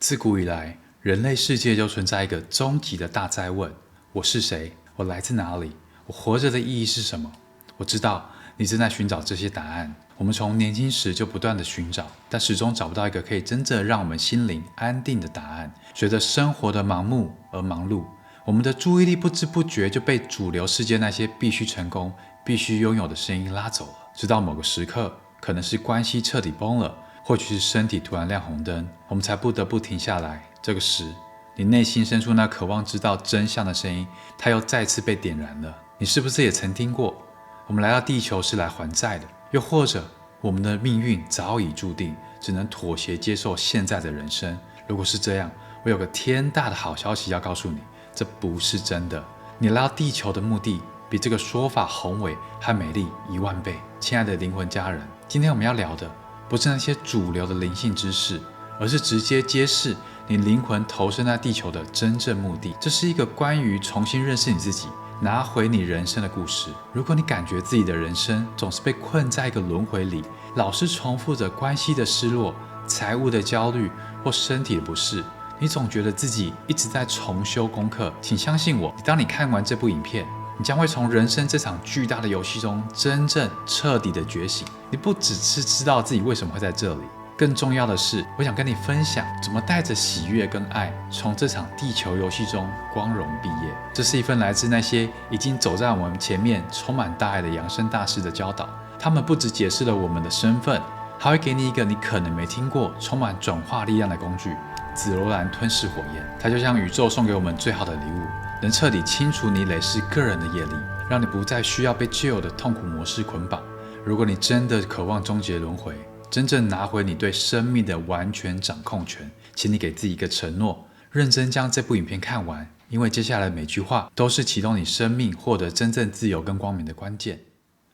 自古以来，人类世界就存在一个终极的大哉问：我是谁？我来自哪里？我活着的意义是什么？我知道你正在寻找这些答案。我们从年轻时就不断的寻找，但始终找不到一个可以真正让我们心灵安定的答案。随着生活的盲目而忙碌，我们的注意力不知不觉就被主流世界那些必须成功、必须拥有的声音拉走了。直到某个时刻，可能是关系彻底崩了，或许是身体突然亮红灯，我们才不得不停下来。这个时，你内心深处那渴望知道真相的声音，它又再次被点燃了。你是不是也曾听过，我们来到地球是来还债的？又或者，我们的命运早已注定，只能妥协接受现在的人生？如果是这样，我有个天大的好消息要告诉你，这不是真的。你来到地球的目的，比这个说法宏伟和美丽10000倍。亲爱的灵魂家人，今天我们要聊的不是那些主流的灵性知识，而是直接揭示你灵魂投身在地球的真正目的。这是一个关于重新认识你自己，拿回你人生的故事。如果你感觉自己的人生总是被困在一个轮回里，老是重复着关系的失落、财务的焦虑或身体的不适，你总觉得自己一直在重修功课，请相信我，当你看完这部影片，你将会从人生这场巨大的游戏中真正彻底的觉醒。你不只是知道自己为什么会在这里，更重要的是，我想跟你分享怎么带着喜悦跟爱，从这场地球游戏中光荣毕业。这是一份来自那些已经走在我们前面、充满大爱的扬升大师的教导。他们不只解释了我们的身份，还会给你一个你可能没听过、充满转化力量的工具——紫罗兰吞噬火焰。它就像宇宙送给我们最好的礼物，能彻底清除你累世个人的业力，让你不再需要被旧有的痛苦模式捆绑。如果你真的渴望终结轮回，真正拿回你对生命的完全掌控权，请你给自己一个承诺，认真将这部影片看完，因为接下来每句话都是启动你生命获得真正自由跟光明的关键。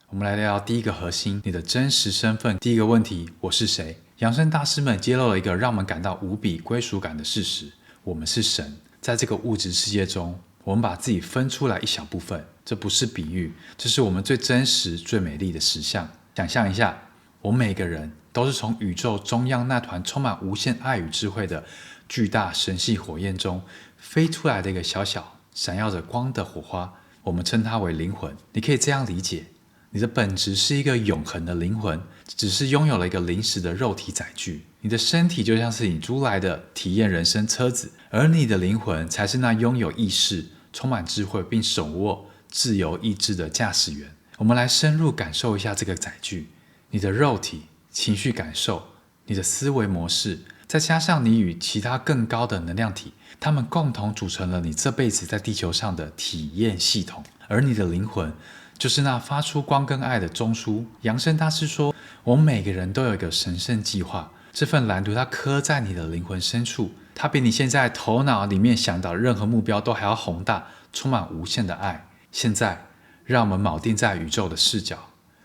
我们来聊聊第一个核心，你的真实身份。第一个问题，我是谁？扬升大师们揭露了一个让我们感到无比归属感的事实：我们是神。在这个物质世界中，我们把自己分出来一小部分，这不是比喻，这是我们最真实、最美丽的实相。想象一下，我们每个人都是从宇宙中央那团充满无限爱与智慧的巨大神系火焰中飞出来的一个小小闪耀着光的火花，我们称它为灵魂。你可以这样理解，你的本质是一个永恒的灵魂，只是拥有了一个临时的肉体载具。你的身体就像是你租来的体验人生车子，而你的灵魂才是那拥有意识、充满智慧并手握自由意志的驾驶员。我们来深入感受一下这个载具，你的肉体、情绪感受、你的思维模式，再加上你与其他更高的能量体，它们共同组成了你这辈子在地球上的体验系统。而你的灵魂就是那发出光跟爱的中枢。扬升大师说，我们每个人都有一个神圣计划，这份蓝图它刻在你的灵魂深处，它比你现在头脑里面想到的任何目标都还要宏大，充满无限的爱。现在让我们铆定在宇宙的视角，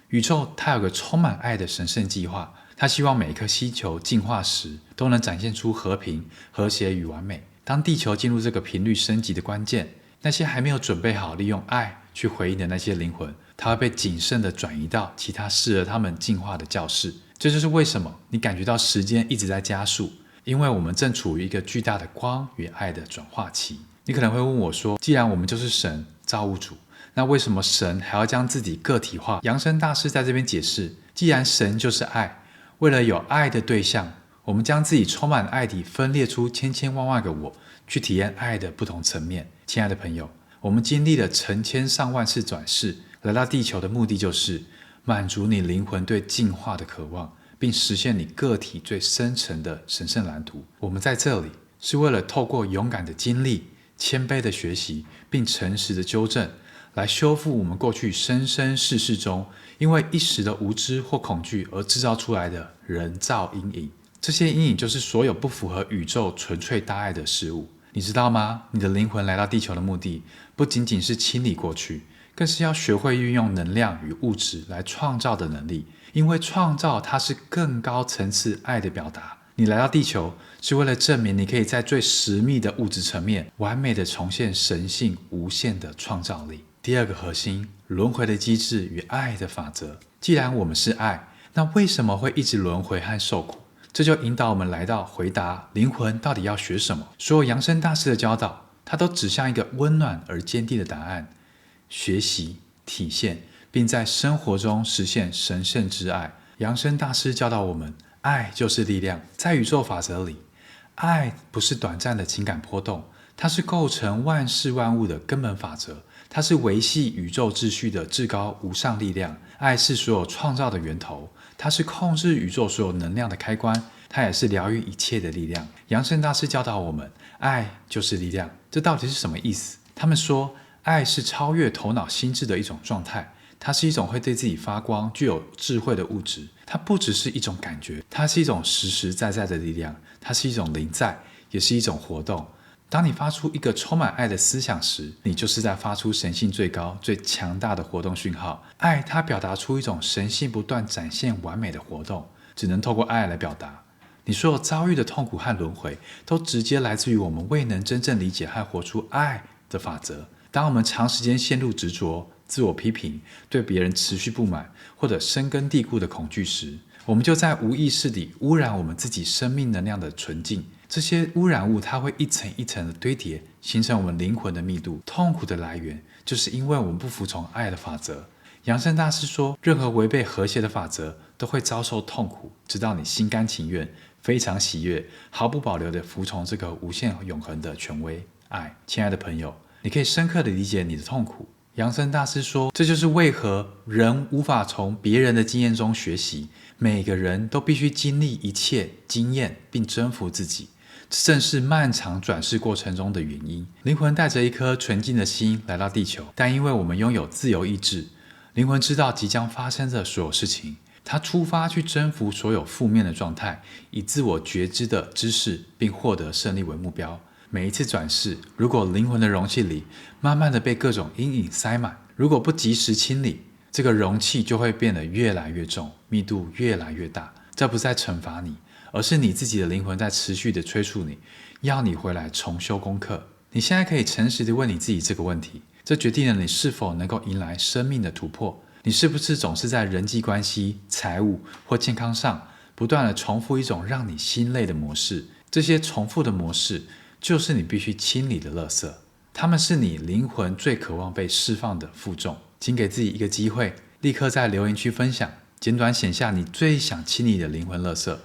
宇宙它有个充满爱的神圣计划，它希望每一颗星球进化时都能展现出和平、和谐与完美。当地球进入这个频率升级的关键，那些还没有准备好利用爱去回应的那些灵魂，它会被谨慎地转移到其他适合他们进化的教室。这就是为什么你感觉到时间一直在加速，因为我们正处于一个巨大的光与爱的转化期。你可能会问我说，既然我们就是神造物主，那为什么神还要将自己个体化？扬升大师在这边解释，既然神就是爱，为了有爱的对象，我们将自己充满爱体分裂出千千万万个我，去体验爱的不同层面。亲爱的朋友，我们经历了成千上万次转世，来到地球的目的就是满足你灵魂对进化的渴望，并实现你个体最深层的神圣蓝图。我们在这里是为了透过勇敢的经历、谦卑的学习，并诚实的纠正，来修复我们过去生生世世中因为一时的无知或恐惧而制造出来的人造阴影。这些阴影就是所有不符合宇宙纯粹大爱的事物。你知道吗？你的灵魂来到地球的目的不仅仅是清理过去，更是要学会运用能量与物质来创造的能力，因为创造它是更高层次爱的表达。你来到地球是为了证明你可以在最实密的物质层面完美的重现神性无限的创造力。第二个核心，轮回的机制与爱的法则。既然我们是爱，那为什么会一直轮回和受苦？这就引导我们来到回答灵魂到底要学什么。所有扬升大师的教导，它都指向一个温暖而坚定的答案：学习、体现，并在生活中实现神圣之爱。扬升大师教导我们，爱就是力量。在宇宙法则里，爱不是短暂的情感波动，它是构成万事万物的根本法则，它是维系宇宙秩序的至高无上力量。爱是所有创造的源头，它是控制宇宙所有能量的开关，它也是疗愈一切的力量。扬升大师教导我们，爱就是力量。这到底是什么意思？他们说，爱是超越头脑心智的一种状态，它是一种会对自己发光、具有智慧的物质。它不只是一种感觉，它是一种实实在在的力量，它是一种临在，也是一种活动。当你发出一个充满爱的思想时，你就是在发出神性最高、最强大的活动讯号。爱它表达出一种神性不断展现完美的活动，只能透过爱来表达。你所有遭遇的痛苦和轮回，都直接来自于我们未能真正理解和活出爱的法则。当我们长时间陷入执着、自我批评、对别人持续不满，或者深根蒂固的恐惧时，我们就在无意识地污染我们自己生命能量的纯净。这些污染物它会一层一层的堆叠，形成我们灵魂的密度。痛苦的来源就是因为我们不服从爱的法则。扬升大师说，任何违背和谐的法则都会遭受痛苦，直到你心甘情愿、非常喜悦、毫不保留地服从这个无限永恒的权威爱。亲爱的朋友，你可以深刻地理解你的痛苦。扬升大师说，这就是为何人无法从别人的经验中学习，每个人都必须经历一切经验并征服自己。这正是漫长转世过程中的原因。灵魂带着一颗纯净的心来到地球，但因为我们拥有自由意志，灵魂知道即将发生的所有事情，它出发去征服所有负面的状态，以自我觉知的知识并获得胜利为目标。每一次转世，如果灵魂的容器里慢慢的被各种阴影塞满，如果不及时清理，这个容器就会变得越来越重，密度越来越大。这不在惩罚你，而是你自己的灵魂在持续的催促你，要你回来重修功课。你现在可以诚实的问你自己这个问题，这决定了你是否能够迎来生命的突破。你是不是总是在人际关系、财务或健康上不断的重复一种让你心累的模式？这些重复的模式就是你必须清理的垃圾，它们是你灵魂最渴望被释放的负重。请给自己一个机会，立刻在留言区分享，简短写下你最想清理的灵魂垃圾，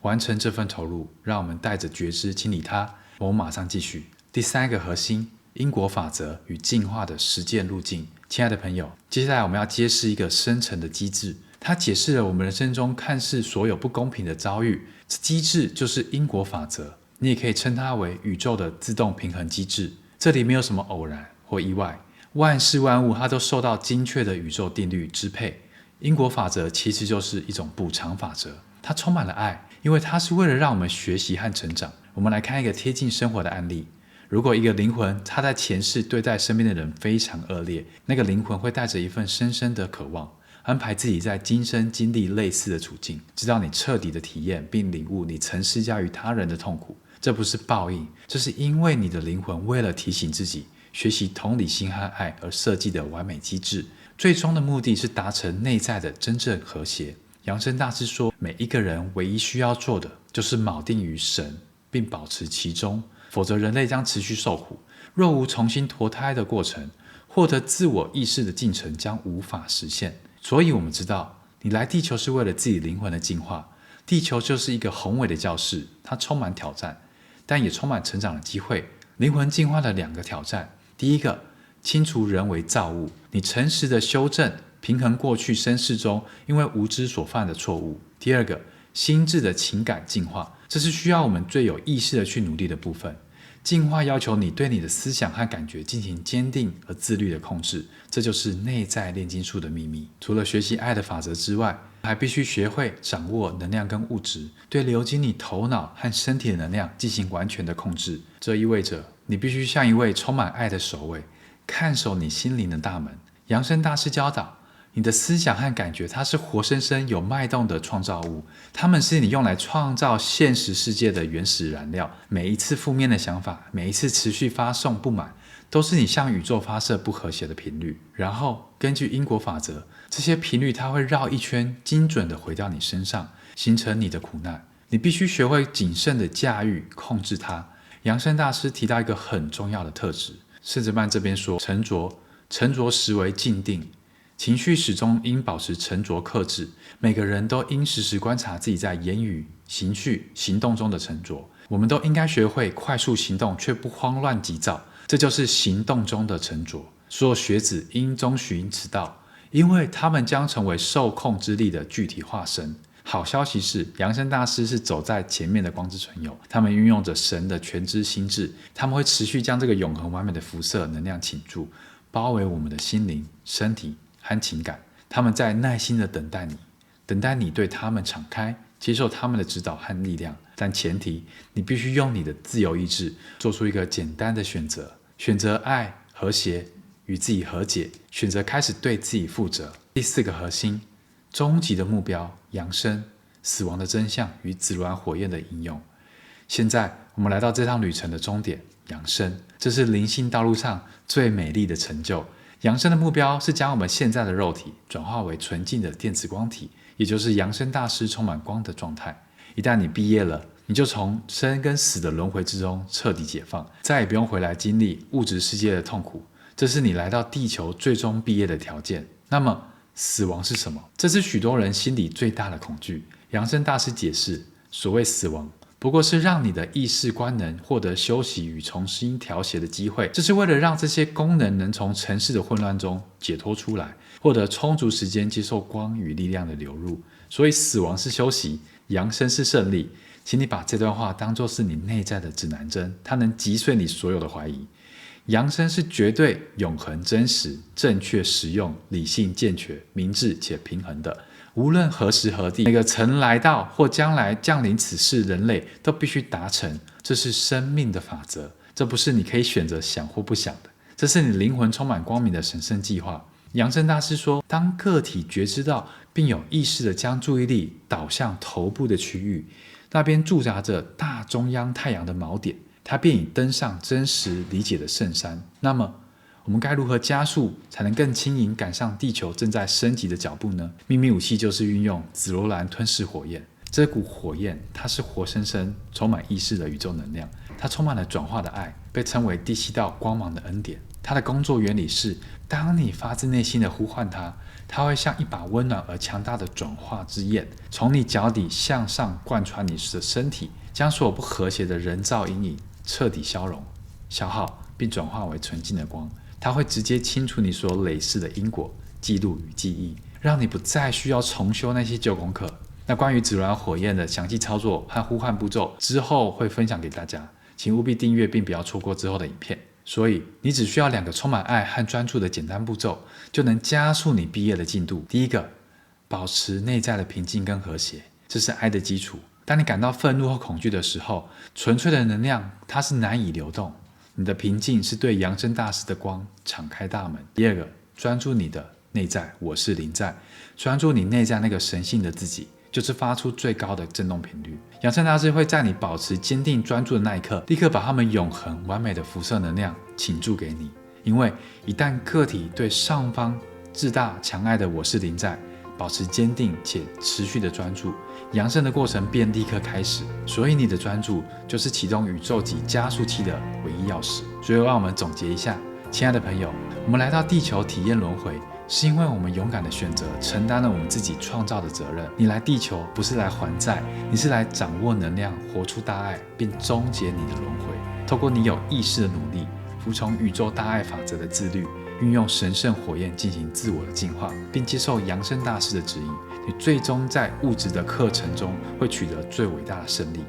完成这份投入。让我们带着觉知清理它。我们马上继续。第三个核心，因果法则与进化的实践路径。亲爱的朋友，接下来我们要揭示一个深层的机制，它解释了我们人生中看似所有不公平的遭遇。这机制就是因果法则，你也可以称它为宇宙的自动平衡机制。这里没有什么偶然或意外，万事万物它都受到精确的宇宙定律支配。因果法则其实就是一种补偿法则，它充满了爱，因为它是为了让我们学习和成长。我们来看一个贴近生活的案例。如果一个灵魂他在前世对待身边的人非常恶劣，那个灵魂会带着一份深深的渴望，安排自己在今生经历类似的处境，直到你彻底的体验并领悟你曾施加于他人的痛苦。这不是报应，这是因为你的灵魂为了提醒自己学习同理心和爱而设计的完美机制，最终的目的是达成内在的真正和谐。扬升大师说，每一个人唯一需要做的就是锚定于神并保持其中，否则人类将持续受苦。若无重新脱胎的过程，获得自我意识的进程将无法实现。所以我们知道，你来地球是为了自己灵魂的进化。地球就是一个宏伟的教室，它充满挑战，但也充满成长的机会。灵魂进化的两个挑战，第一个，清除人为造物，你诚实的修正平衡过去身世中因为无知所犯的错误。第二个，心智的情感进化，这是需要我们最有意识的去努力的部分。进化要求你对你的思想和感觉进行坚定而自律的控制，这就是内在炼金术的秘密。除了学习爱的法则之外，还必须学会掌握能量跟物质，对流经你头脑和身体的能量进行完全的控制。这意味着你必须像一位充满爱的守卫，看守你心灵的大门。扬升大师教导，你的思想和感觉，它是活生生有脉动的创造物，它们是你用来创造现实世界的原始燃料。每一次负面的想法，每一次持续发送不满，都是你向宇宙发射不和谐的频率。然后根据因果法则，这些频率它会绕一圈，精准的回到你身上，形成你的苦难。你必须学会谨慎的驾驭、控制它。扬升大师提到一个很重要的特质，圣哲曼这边说，沉着实为静定，情绪始终应保持沉着克制。每个人都应时时观察自己在言语、情绪、行动中的沉着。我们都应该学会快速行动，却不慌乱急躁，这就是行动中的沉着。所有学子应遵循此道，因为他们将成为受控之力的具体化身。好消息是，扬升大师是走在前面的光之存有，他们运用着神的全知心智，他们会持续将这个永恒完美的辐射能量倾注，包围我们的心灵、身体和情感。他们在耐心的等待你对他们敞开，接受他们的指导和力量。但前提，你必须用你的自由意志做出一个简单的选择，选择爱、和谐，与自己和解，选择开始对自己负责。第4个核心，终极的目标，扬升，死亡的真相与紫罗兰火焰的应用。现在我们来到这趟旅程的终点，扬升，这是灵性道路上最美丽的成就。扬升的目标是将我们现在的肉体转化为纯净的电子光体，也就是扬升大师充满光的状态。一旦你毕业了，你就从生跟死的轮回之中彻底解放，再也不用回来经历物质世界的痛苦。这是你来到地球最终毕业的条件。那么死亡是什么？这是许多人心里最大的恐惧。扬升大师解释，所谓死亡不过是让你的意识官能获得休息与重新调谐的机会，这是为了让这些功能能从尘世的混乱中解脱出来，获得充足时间接受光与力量的流入。所以死亡是休息，扬升是胜利。请你把这段话当作是你内在的指南针，它能击碎你所有的怀疑。扬升是绝对、永恒、真实、正确、实用、理性、健全、明智且平衡的。无论何时何地，每个曾来到或将来降临此世人类都必须达成，这是生命的法则。这不是你可以选择想或不想的，这是你灵魂充满光明的神圣计划。扬升大师说，当个体觉知到并有意识地将注意力导向头部的区域，那边驻扎着大中央太阳的锚点，它便已登上真实理解的圣山。那么我们该如何加速才能更轻盈赶上地球正在升级的脚步呢？秘密武器就是运用紫罗兰吞噬火焰。这股火焰它是活生生充满意识的宇宙能量，它充满了转化的爱，被称为第7道光芒的恩典。它的工作原理是，当你发自内心的呼唤它，它会像一把温暖而强大的转化之焰，从你脚底向上贯穿你的身体，将所有不和谐的人造阴影彻底消融、消耗，并转化为纯净的光。它会直接清除你所累世的因果、记录与记忆，让你不再需要重修那些旧功课。那关于紫罗兰火焰的详细操作和呼唤步骤，之后会分享给大家，请务必订阅并不要错过之后的影片。所以你只需要2个充满爱和专注的简单步骤，就能加速你毕业的进度。第1个，保持内在的平静跟和谐，这是爱的基础。当你感到愤怒或恐惧的时候，纯粹的能量它是难以流动，你的平静是对扬升大师的光敞开大门。第2个，专注你的内在，我是临在，专注你内在那个神性的自己，就是发出最高的振动频率。扬升大师会在你保持坚定专注的那一刻，立刻把他们永恒完美的辐射能量倾注给你。因为一旦个体对上方至大强爱的我是临在保持坚定且持续的专注，扬升的过程便立刻开始。所以你的专注就是启动宇宙级加速器的唯一钥匙。最后让我们总结一下，亲爱的朋友，我们来到地球体验轮回，是因为我们勇敢的选择承担了我们自己创造的责任。你来地球不是来还债，你是来掌握能量，活出大爱，并终结你的轮回。透过你有意识的努力，服从宇宙大爱法则的自律，运用神圣火焰进行自我的进化，并接受扬升大师的指引，你最终在物质的课程中会取得最伟大的胜利。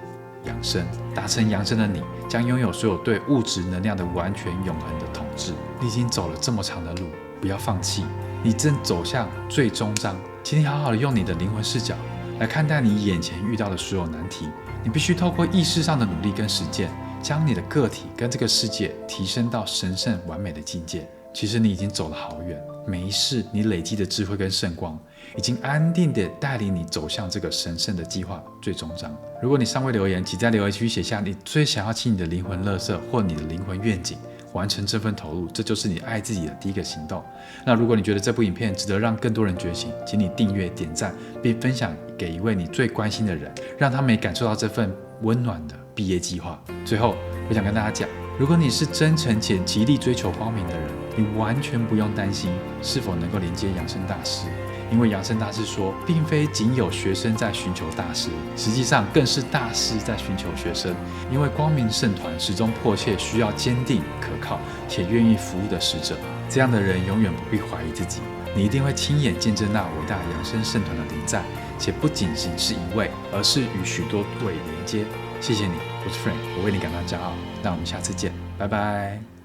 扬升，达成扬升的你将拥有所有对物质能量的完全永恒的统治。你已经走了这么长的路，不要放弃，你正走向最终章。请你好好的用你的灵魂视角来看待你眼前遇到的所有难题。你必须透过意识上的努力跟实践，将你的个体跟这个世界提升到神圣完美的境界。其实你已经走了好远，每一世你累积的智慧跟圣光，已经安定地带领你走向这个神圣的计划最终章。如果你尚未留言，请在留言区写下你最想要请你的灵魂垃圾或你的灵魂愿景，完成这份投入，这就是你爱自己的第一个行动。那如果你觉得这部影片值得让更多人觉醒，请你订阅、点赞，并分享给一位你最关心的人，让他们也感受到这份温暖的毕业计划。最后，我想跟大家讲，如果你是真诚且极力追求光明的人，你完全不用担心是否能够连接扬升大师。因为扬升大师说，并非仅有学生在寻求大师，实际上更是大师在寻求学生。因为光明圣团始终迫切需要坚定、可靠且愿意服务的使者，这样的人永远不必怀疑自己。你一定会亲眼见证那伟大扬升圣团的临在，且不仅仅是一位，而是与许多对连接。谢谢你，我是 Frank， 我为你感到骄傲。那我们下次见，拜拜。